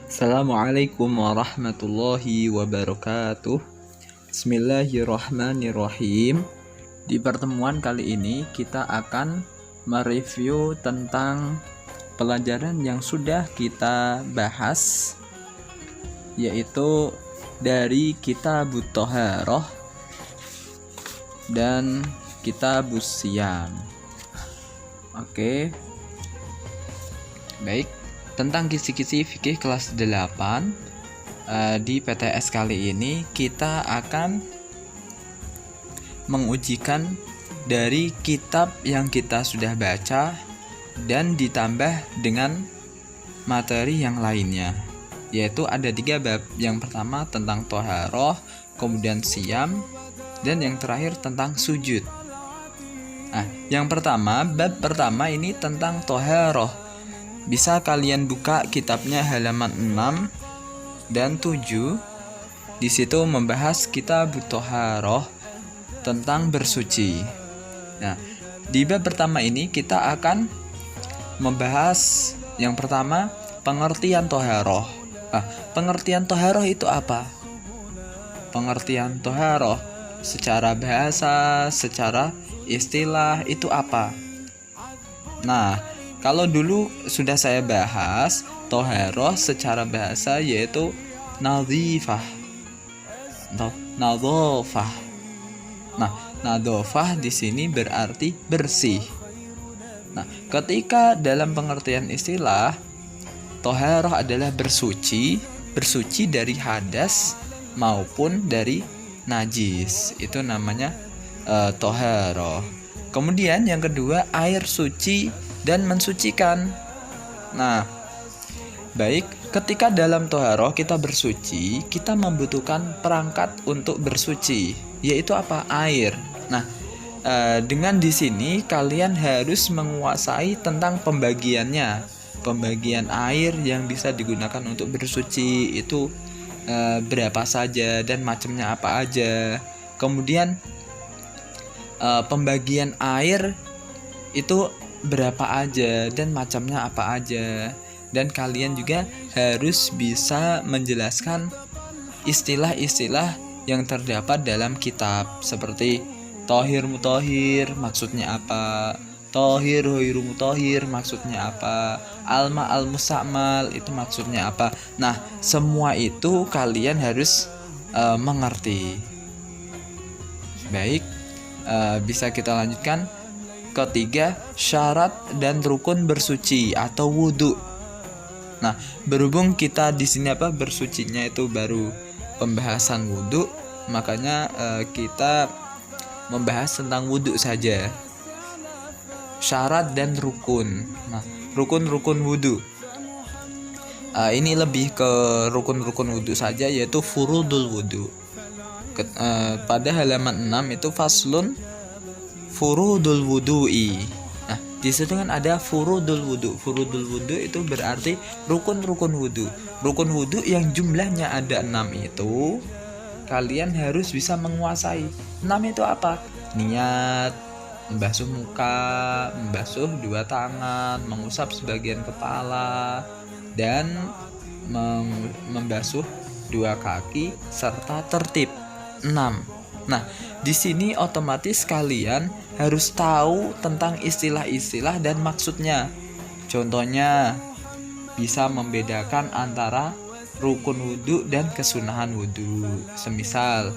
Assalamualaikum warahmatullahi wabarakatuh. Bismillahirrahmanirrahim. Di pertemuan kali ini kita akan mereview tentang pelajaran yang sudah kita bahas, yaitu dari Kitabut Thaharah dan Kitabus Shiyam. Oke. Baik, tentang kisi-kisi fikih kelas 8 di PTS kali ini kita akan mengujikan dari kitab yang kita sudah baca dan ditambah dengan materi yang lainnya, yaitu ada 3 bab. Yang pertama tentang Thaharah, kemudian Shiyam, dan yang terakhir tentang sujud. Nah, yang pertama, bab pertama ini tentang Thaharah. Bisa kalian buka kitabnya halaman 6 dan 7. Di situ membahas Kitabut Thaharah tentang bersuci. Nah, di bab pertama ini kita akan membahas yang pertama pengertian Thaharah. Pengertian Thaharah itu apa? Pengertian Thaharah secara bahasa, secara istilah itu apa? Nah, kalau dulu sudah saya bahas, Thaharah secara bahasa yaitu nadhifah atau nadhafah. Nah, nadhafah di sini berarti bersih. Nah, ketika dalam pengertian istilah, Thaharah adalah bersuci dari hadas maupun dari najis. Itu namanya Thaharah. Kemudian yang kedua, air suci dan mensucikan. Nah, baik, ketika dalam Thaharah kita bersuci, kita membutuhkan perangkat untuk bersuci, yaitu apa? Air. Nah, dengan di sini kalian harus menguasai tentang pembagiannya. Pembagian air yang bisa digunakan untuk bersuci itu berapa saja dan macamnya apa aja. Kemudian pembagian air itu berapa aja dan macamnya apa aja. Dan kalian juga harus bisa menjelaskan istilah-istilah yang terdapat dalam kitab, seperti thahir mutahhir maksudnya apa, thahir ghairu mutahhir maksudnya apa, alma al mustamal itu maksudnya apa. Nah, semua itu kalian harus mengerti. Baik, bisa kita lanjutkan. Ketiga, syarat dan rukun bersuci atau wudhu. Nah, berhubung kita di sini bersucinya itu baru pembahasan wudhu, makanya kita membahas tentang wudhu saja. Syarat dan rukun. Nah, rukun wudhu. Ini lebih ke rukun wudhu saja, yaitu furudul wudhu. Pada halaman 6 itu faslun furudul wudu'i. Nah, di situ kan ada furudul wudu. Furudul wudu itu berarti rukun wudu. Rukun wudu yang jumlahnya ada 6 itu kalian harus bisa menguasai. 6 itu apa? Niat, membasuh muka, membasuh 2 tangan, mengusap sebagian kepala, dan membasuh 2 kaki serta tertib. 6. Nah, di sini otomatis kalian harus tahu tentang istilah-istilah dan maksudnya. Contohnya, bisa membedakan antara rukun wudhu dan kesunahan wudhu. Semisal,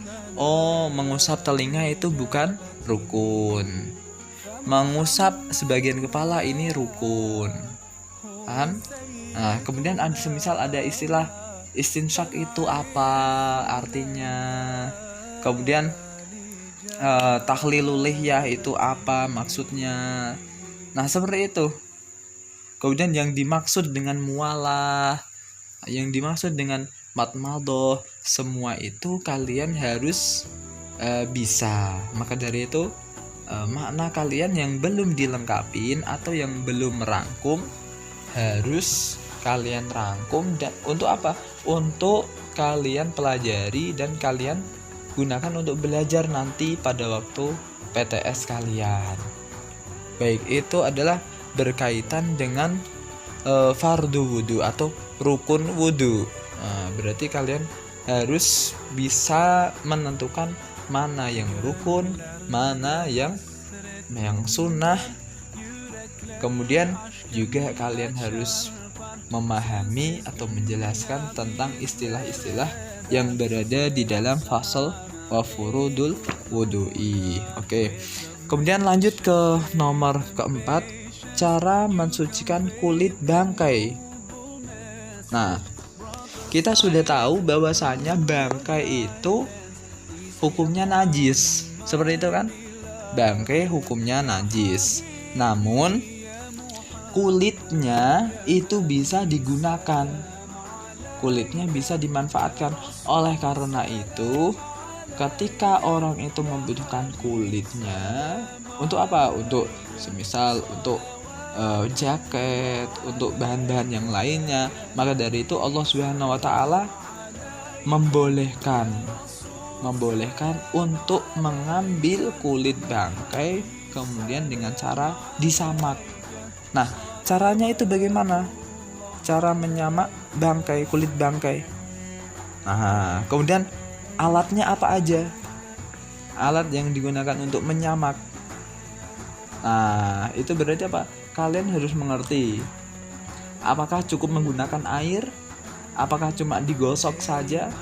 mengusap telinga itu bukan rukun, mengusap sebagian kepala ini rukun. Paham? Nah, kemudian semisal ada istilah istinsyak itu apa artinya. Kemudian tahlilul lihyah itu apa maksudnya. Nah, seperti itu. Kemudian yang dimaksud dengan mualah, yang dimaksud dengan matmadoh, semua itu kalian harus bisa. Maka dari itu makna kalian yang belum dilengkapin atau yang belum merangkum harus kalian rangkum. Dan untuk apa? Untuk kalian pelajari dan kalian gunakan untuk belajar nanti pada waktu PTS kalian. Baik, itu adalah berkaitan dengan fardu wudhu atau rukun wudhu. Nah, berarti kalian harus bisa menentukan mana yang rukun, mana yang sunnah. Kemudian juga kalian harus memahami atau menjelaskan tentang istilah-istilah yang berada di dalam fasal wa furudul wudu'i. Oke. Kemudian lanjut ke nomor keempat, cara mensucikan kulit bangkai. Nah, kita sudah tahu bahwasanya bangkai itu hukumnya najis. Seperti itu kan? Bangkai hukumnya najis. Namun kulitnya itu bisa digunakan. Kulitnya bisa dimanfaatkan. Oleh karena itu, ketika orang itu membutuhkan kulitnya untuk apa? Untuk semisal untuk jaket, untuk bahan-bahan yang lainnya, maka dari itu Allah Subhanahu wa taala membolehkan untuk mengambil kulit bangkai kemudian dengan cara disamak. Nah, caranya itu bagaimana? Cara menyamak bangkai, kulit bangkai. Nah, kemudian alatnya apa aja? Alat yang digunakan untuk menyamak. Nah, itu berarti apa? Kalian harus mengerti. Apakah cukup menggunakan air? Apakah cuma digosok saja?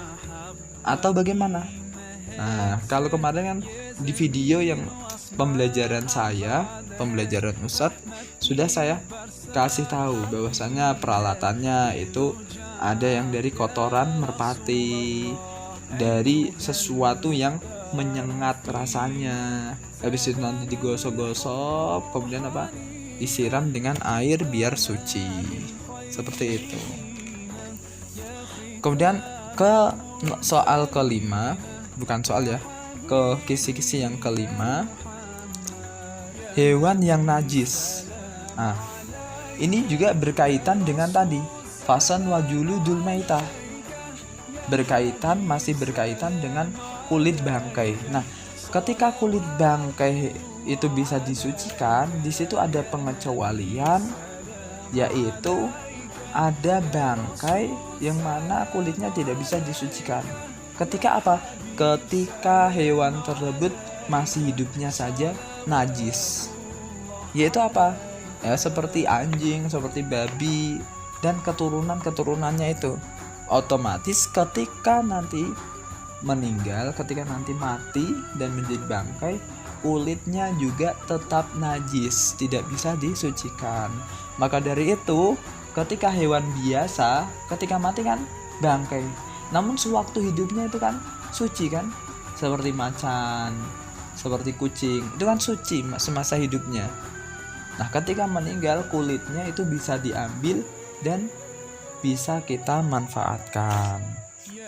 Atau bagaimana? Nah, kalau kemarin kan di video yang pembelajaran Ustadz, sudah saya kasih tahu bahwasanya peralatannya itu ada yang dari kotoran merpati, dari sesuatu yang menyengat rasanya. Habis itu nanti digosok-gosok, kemudian apa? Disiram dengan air biar suci. Seperti itu. Kemudian ke soal kelima, bukan soal ya, ke kisi-kisi yang kelima, hewan yang najis. Nah, ini juga berkaitan dengan tadi fasan wajuludul maitah. Masih berkaitan dengan kulit bangkai. Nah, ketika kulit bangkai itu bisa disucikan, di situ ada pengecualian, yaitu ada bangkai yang mana kulitnya tidak bisa disucikan. Ketika apa? Ketika hewan tersebut masih hidupnya saja najis. Yaitu apa? Ya, seperti anjing, seperti babi, dan keturunannya itu. Otomatis ketika nanti meninggal, ketika nanti mati dan menjadi bangkai, kulitnya juga tetap najis, tidak bisa disucikan. Maka dari itu, ketika hewan biasa, ketika mati kan bangkai, namun sewaktu hidupnya itu kan suci kan, seperti macan, seperti kucing, itu kan suci semasa hidupnya. Nah, ketika meninggal, kulitnya itu bisa diambil dan bisa kita manfaatkan.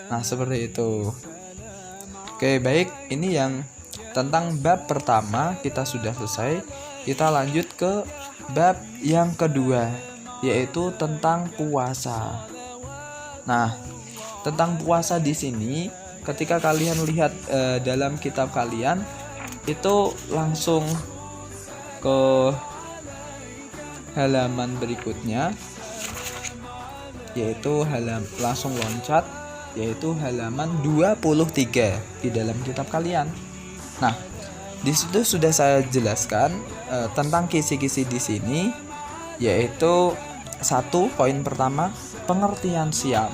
Nah, seperti itu. Oke, baik, ini yang tentang bab pertama kita sudah selesai. Kita lanjut ke bab yang kedua, yaitu tentang puasa. Nah, tentang puasa di sini, ketika kalian lihat dalam kitab kalian, itu langsung ke halaman berikutnya, yaitu langsung loncat, yaitu halaman 23 di dalam kitab kalian. Nah, di situ sudah saya jelaskan tentang kisi-kisi di sini, yaitu satu, poin pertama, pengertian siam.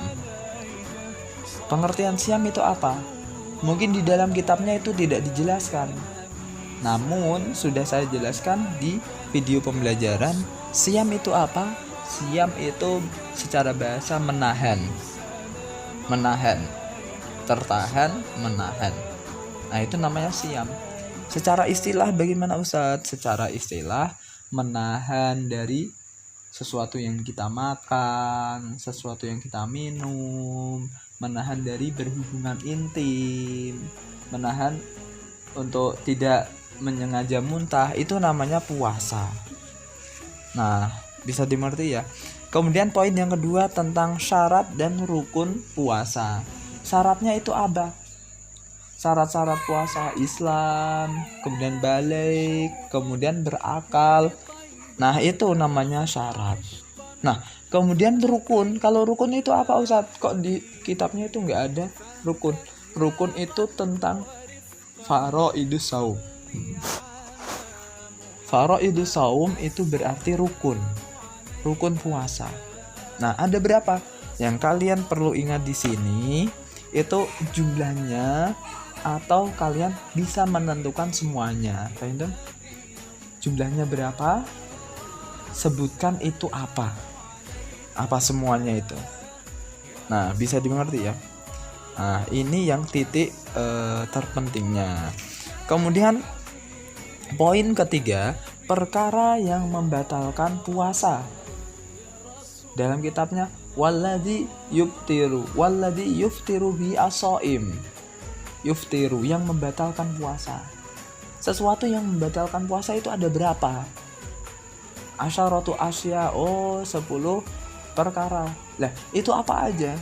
Pengertian siam itu apa? Mungkin di dalam kitabnya itu tidak dijelaskan. Namun sudah saya jelaskan di video pembelajaran. Siam itu apa? Siam itu secara bahasa menahan, tertahan, menahan. Nah, itu namanya siam. Secara istilah bagaimana Ustadz? Secara istilah menahan dari sesuatu yang kita makan, sesuatu yang kita minum, menahan dari berhubungan intim, menahan untuk tidak menyengaja muntah, itu namanya puasa. Nah, bisa dimengerti ya. Kemudian poin yang kedua tentang syarat dan rukun puasa. Syaratnya itu apa? Syarat-syarat puasa Islam, kemudian balik, kemudian berakal. Nah, itu namanya syarat. Nah, kemudian rukun. Kalau rukun itu apa Ustadz? Kok di kitabnya itu nggak ada rukun? Rukun itu tentang faraidus saum. Faraidus saum itu berarti rukun. Rukun puasa. Nah, ada berapa? Yang kalian perlu ingat di sini itu jumlahnya, atau kalian bisa menentukan semuanya. Paham? Jumlahnya berapa? Sebutkan itu apa? Apa semuanya itu? Nah, bisa dimengerti ya. Nah, ini yang titik terpentingnya. Kemudian poin ketiga, perkara yang membatalkan puasa. Dalam kitabnya walladzi yuftiru bi asoim. Yuftiru yang membatalkan puasa. Sesuatu yang membatalkan puasa itu ada berapa? Asyaratu asya, 10 perkara. Lah, itu apa aja?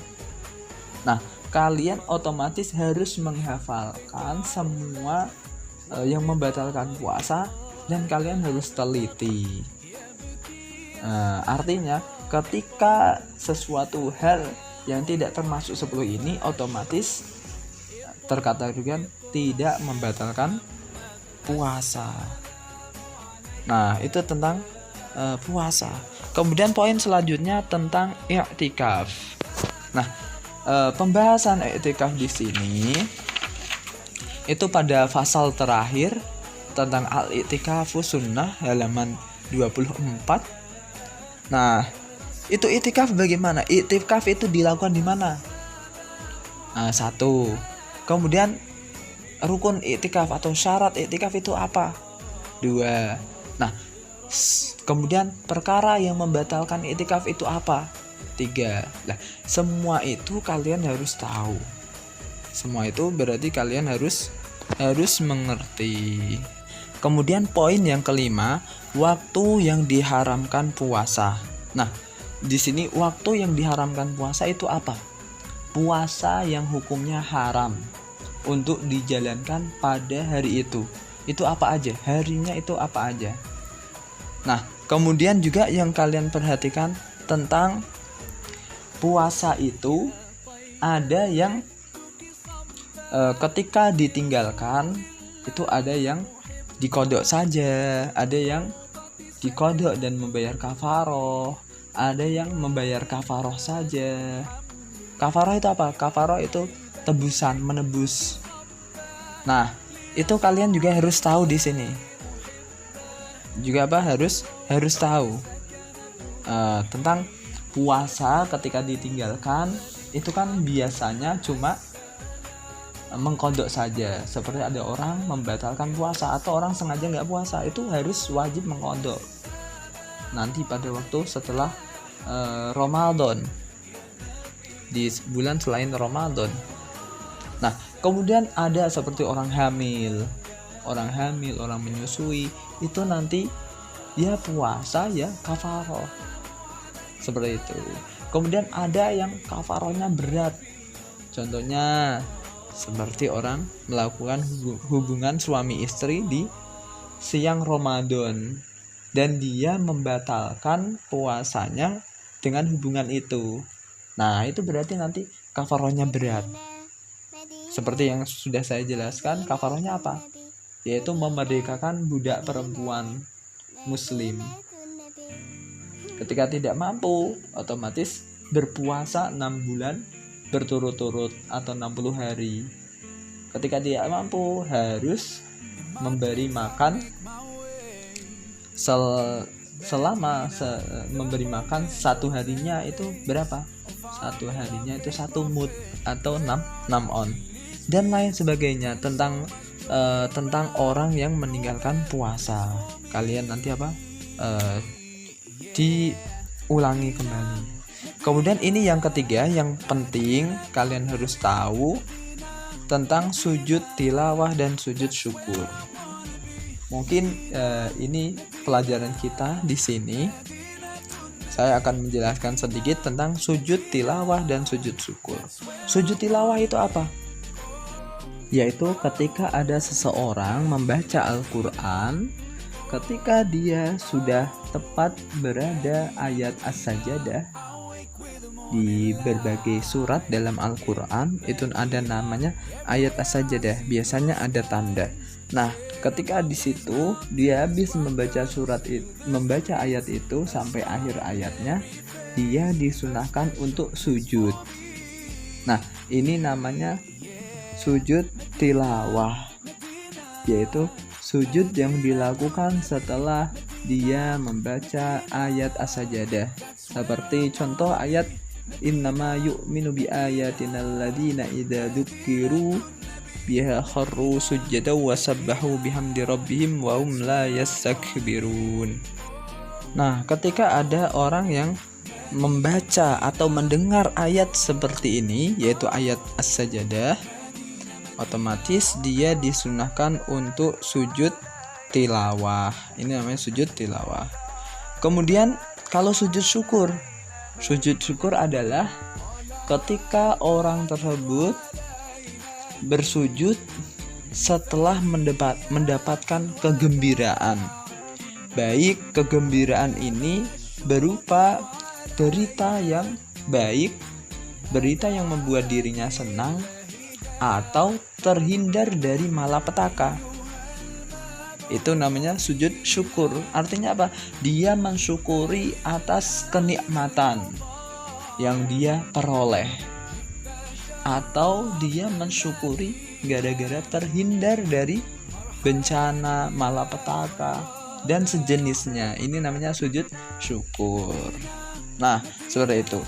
Nah, kalian otomatis harus menghafalkan semua yang membatalkan puasa, dan kalian harus teliti. Artinya ketika sesuatu hal yang tidak termasuk 10 ini otomatis terkategorikan tidak membatalkan puasa. Nah, itu tentang puasa. Kemudian poin selanjutnya tentang i'tikaf. Nah, pembahasan i'tikaf di sini itu pada pasal terakhir tentang al-i'tikafus sunnah halaman 24. Nah, itu i'tikaf bagaimana? I'tikaf itu dilakukan di mana? Nah, 1. Kemudian rukun i'tikaf atau syarat i'tikaf itu apa? 2. Nah, kemudian perkara yang membatalkan i'tikaf itu apa? 3. Nah, semua itu kalian harus tahu. Semua itu berarti kalian harus mengerti. Kemudian poin yang kelima, waktu yang diharamkan puasa. Nah, di sini waktu yang diharamkan puasa itu apa? Puasa yang hukumnya haram untuk dijalankan pada hari itu. Itu apa aja? Harinya itu apa aja? Nah, kemudian juga yang kalian perhatikan tentang puasa itu ada yang ketika ditinggalkan itu ada yang dikodok saja, ada yang dikodok dan membayar kafaroh, ada yang membayar kafaroh saja. Kafaroh itu apa? Kafaroh itu tebusan, menebus. Nah, itu kalian juga harus tahu di sini. Juga apa? Harus tahu tentang puasa ketika ditinggalkan itu kan biasanya cuma mengkodok saja. Seperti ada orang membatalkan puasa atau orang sengaja nggak puasa, itu harus wajib mengkodok nanti pada waktu setelah Ramadan, di bulan selain Ramadan. Nah, kemudian ada seperti orang hamil, orang menyusui, itu nanti ya puasa ya kafaroh, seperti itu. Kemudian ada yang kafarohnya berat, contohnya seperti orang melakukan hubungan suami istri di siang Ramadan dan dia membatalkan puasanya dengan hubungan itu. Nah, itu berarti nanti kafarohnya berat. Seperti yang sudah saya jelaskan, kafarohnya apa? Yaitu memerdekakan budak perempuan muslim. Ketika tidak mampu, otomatis berpuasa 6 bulan berturut-turut atau 60 hari. Ketika tidak mampu, harus memberi makan memberi makan satu harinya itu berapa? Satu harinya itu 1 mud atau 6 on dan lain sebagainya tentang orang yang meninggalkan puasa. Kalian nanti diulangi kembali. Kemudian ini yang ketiga yang penting kalian harus tahu tentang sujud tilawah dan sujud syukur. Mungkin ini pelajaran kita di sini. Saya akan menjelaskan sedikit tentang sujud tilawah dan sujud syukur. Sujud tilawah itu apa? Yaitu ketika ada seseorang membaca Al-Quran ketika dia sudah tepat berada ayat as-sajadah di berbagai surat dalam Al-Quran, itu ada namanya ayat as-sajadah, biasanya ada tanda. Nah, ketika di situ dia habis membaca membaca ayat itu sampai akhir ayatnya, dia disunahkan untuk sujud. Nah, ini namanya sujud tilawah, yaitu sujud yang dilakukan setelah dia membaca ayat as-sajadah. Seperti contoh ayat innama yu'minu bi ayatina alladzina idza dzukiru biha kharru sujada wa sabbahu bihamdi rabbihim wa hum la yastakbirun. Nah, ketika ada orang yang membaca atau mendengar ayat seperti ini, yaitu ayat as-sajadah, otomatis dia disunahkan untuk sujud tilawah. Ini namanya sujud tilawah. Kemudian kalau sujud syukur adalah ketika orang tersebut bersujud setelah mendapatkan kegembiraan. Baik kegembiraan ini berupa berita yang baik, berita yang membuat dirinya senang, atau terhindar dari malapetaka. Itu namanya sujud syukur. Artinya apa? Dia mensyukuri atas kenikmatan yang dia peroleh, atau dia mensyukuri gara-gara terhindar dari bencana, malapetaka, dan sejenisnya. Ini namanya sujud syukur. Nah, seperti itu.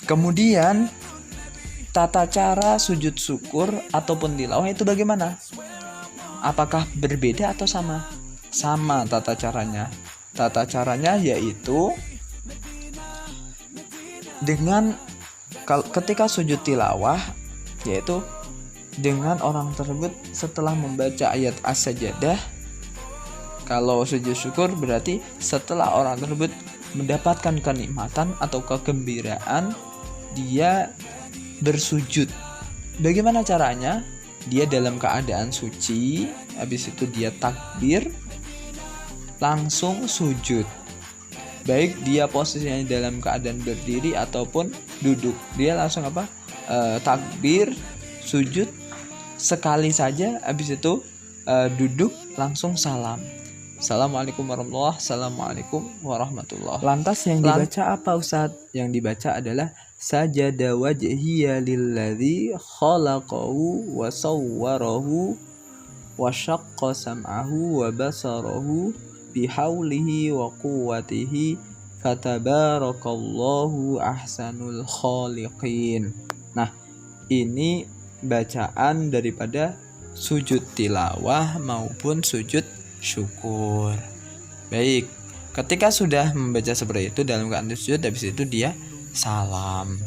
Kemudian tata cara sujud syukur ataupun tilawah itu bagaimana? Apakah berbeda atau sama? Sama tata caranya. Tata caranya yaitu dengan ketika sujud tilawah, yaitu dengan orang tersebut setelah membaca ayat as-sajadah. Kalau sujud syukur berarti setelah orang tersebut mendapatkan kenikmatan atau kegembiraan, dia bersujud. Bagaimana caranya? Dia dalam keadaan suci, habis itu dia takbir, langsung sujud. Baik dia posisinya dalam keadaan berdiri ataupun duduk, dia langsung takbir, sujud sekali saja, habis itu duduk langsung salam. Assalamualaikum warahmatullahi wabarakatuh. Assalamualaikum warahmatullahi. Lantas yang dibaca apa Ustaz? Yang dibaca adalah sajada wajhiya lilladzi khalaqahu wa sawwarahu wa syaqqa sam'ahu wa basarahu bihaulihi wa quwwatihi fatabarakallahu ahsanul khaliqin. Nah, ini bacaan daripada sujud tilawah maupun sujud syukur. Baik, ketika sudah membaca seperti itu dalam keadaan sujud, habis itu dia salam.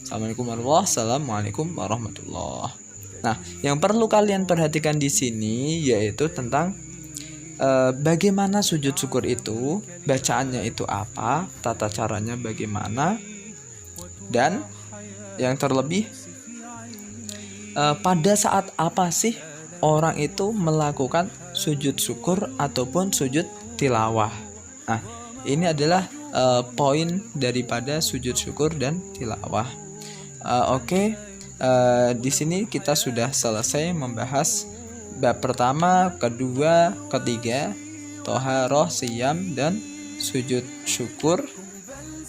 Assalamualaikum warahmatullahi wabarakatuh. Assalamualaikum warahmatullahi. Nah, yang perlu kalian perhatikan di sini yaitu tentang bagaimana sujud syukur itu, bacaannya itu apa, tata caranya bagaimana, dan yang terlebih pada saat apa sih orang itu melakukan sujud syukur ataupun sujud tilawah. Nah, ini adalah poin daripada sujud syukur dan tilawah. Oke, di sini kita sudah selesai membahas bab pertama, kedua, ketiga, toharoh, siyam, dan sujud syukur.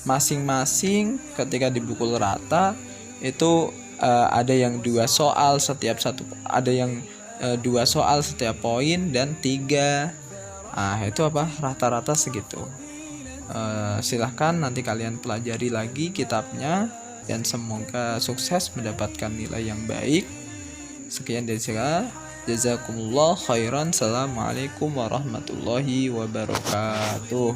Masing-masing ketika dipukul rata itu ada yang 2 soal setiap satu, ada yang 2 soal setiap poin dan 3. Nah, itu rata-rata segitu. Silahkan nanti kalian pelajari lagi kitabnya dan semoga sukses mendapatkan nilai yang baik. Sekian dari saya. Jazakumullah khairan. Assalamualaikum warahmatullahi wabarakatuh.